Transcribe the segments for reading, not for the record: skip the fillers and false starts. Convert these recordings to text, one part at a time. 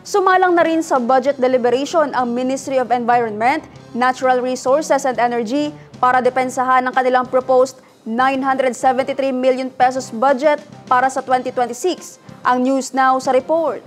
Sumalang na rin sa budget deliberation ang Ministry of Environment, Natural Resources and Energy para depensahan ang kanilang proposed 973 million pesos budget para sa 2026. Ang News Now sa report.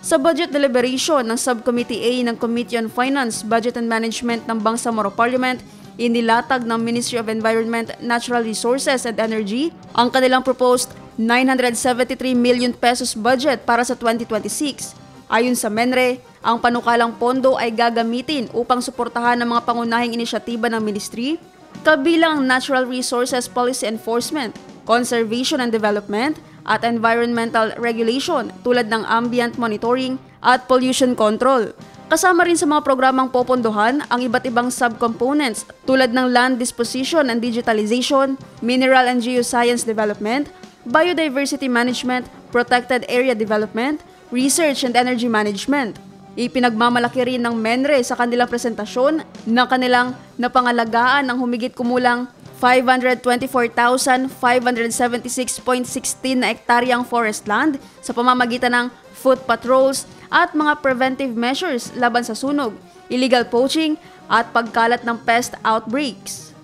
Sa budget deliberation ng Subcommittee A ng Committee on Finance, Budget and Management ng Bangsamoro Parliament, inilatag ng Ministry of Environment, Natural Resources and Energy ang kanilang proposed 973 million pesos budget para sa 2026. Ayon sa MENRE, ang panukalang pondo ay gagamitin upang suportahan ang mga pangunahing inisyatiba ng ministry, kabilang Natural Resources Policy Enforcement, Conservation and Development, at Environmental Regulation tulad ng Ambient Monitoring at Pollution Control. Kasama rin sa mga programang popondohan ang iba't ibang subcomponents tulad ng Land Disposition and Digitalization, Mineral and Geoscience Development, Biodiversity Management, Protected Area Development, Research and Energy Management. Ipinagmamalaki rin ng MENRE sa kanilang presentasyon na kanilang napangalagaan ng humigit kumulang 524,576.16 na ektaryang forest land sa pamamagitan ng foot patrols at mga preventive measures laban sa sunog, illegal poaching at pagkalat ng pest outbreaks.